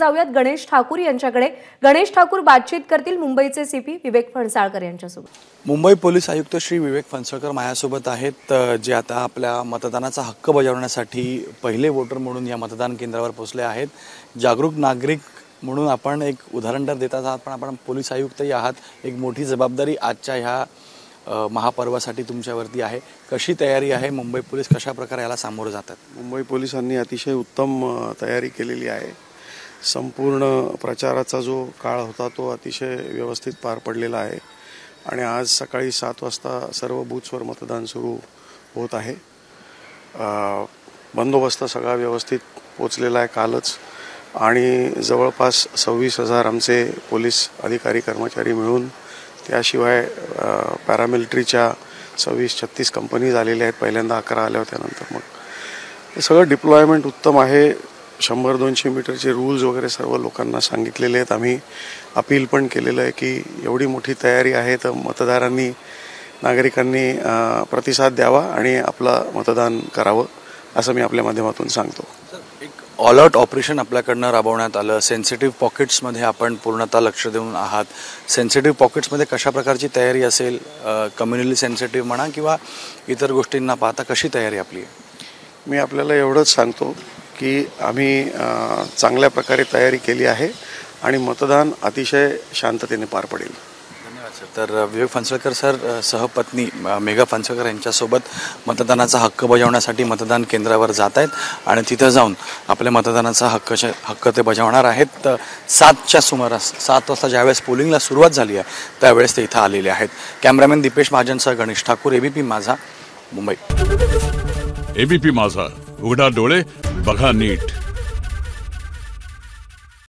जाऊयात गणेश ठाकूर यांच्याकडे। गणेश ठाकूर बातचीत करतील मुंबईचे सीपी विवेक फणसाळकर यांच्यासोबत। मुंबई पोलीस आयुक्त श्री विवेक फणसळकर माझ्यासोबत आहेत, जे आता आपल्या मतदानाचा हक्क बजावण्यासाठी पहिले वोटर म्हणून या मतदान केंद्रावर पोहोचले आहेत। जागरूक नागरिक म्हणून आपण एक उदाहरण तर देतात आहात, पण आपण पोलीस आयुक्तही आहात। एक मोठी जबाबदारी आजच्या ह्या महापर्वासाठी तुमच्यावरती आहे। कशी तयारी आहे? मुंबई पोलीस कशा प्रकारे याला सामोरं जातात? मुंबई पोलिसांनी अतिशय उत्तम तयारी केलेली आहे। संपूर्ण प्रचाराचा जो काळ होता तो अतिशय व्यवस्थित पार पडलेला आहे आणि आज सकाळी 7 वाजता सर्व बूथ्सवर मतदान सुरू होत आहे। बंदोबस्त सगळा व्यवस्थित पोचलेला आहे कालच, आणि जवळपास 26,000 आमचे पोलीस अधिकारी कर्मचारी मिळून, त्याशिवाय पॅरामिलिटरीच्या 26-36 कंपनीज आलेल्या आहेत। पहिल्यांदा 11 आल्या होत्या, नंतर मग हे सगळं डिप्लॉयमेंट उत्तम आहे। 100-200 मीटरचे रूल्स वगैरे सर्व लोकांना सांगितलेले आहेत। आम्ही अपील पण केलेलं आहे की एवढी मोठी तयारी आहे तर मतदारांनी, नागरिकांनी प्रतिसाद द्यावा आणि आपलं मतदान करावं, असं मी आपल्या माध्यमातून सांगतो। ऑल आउट ऑपरेशन आपल्याकडनं राबवण्यात आलं। सेन्सिटिव्ह पॉकेट्समध्ये आपण पूर्णतः लक्ष देऊन आहात। सेन्सिटिव्ह पॉकेट्समध्ये कशा प्रकारची तयारी असेल? कम्युनिटी सेन्सिटिव्ह म्हणा किंवा इतर गोष्टींना पाहता कशी तयारी आपली आहे? मी आपल्याला एवढंच सांगतो की आम्ही चांगल्या प्रकारे तयारी केली आहे आणि मतदान अतिशय शांततेने पार पडेल। धन्यवाद सर। तर विवेक फणसळकर सर सहपत्नी मेघा फणसळकर यांच्यासोबत मतदानाचा हक्क बजावण्यासाठी मतदान केंद्रावर जात आहेत आणि तिथं जाऊन आपल्या मतदानाचा हक्क ते बजावणार आहेत। 7च्या सुमारास 7 वाजता ज्यावेळेस पोलिंगला सुरुवात झाली आहे त्यावेळेस ते इथं आलेले आहेत। कॅमेरामॅन दीपेश महाजनसह गणेश ठाकूर, एबीपी माझा, मुंबई। एबीपी माझा, उघडा डोळे बघा नीट।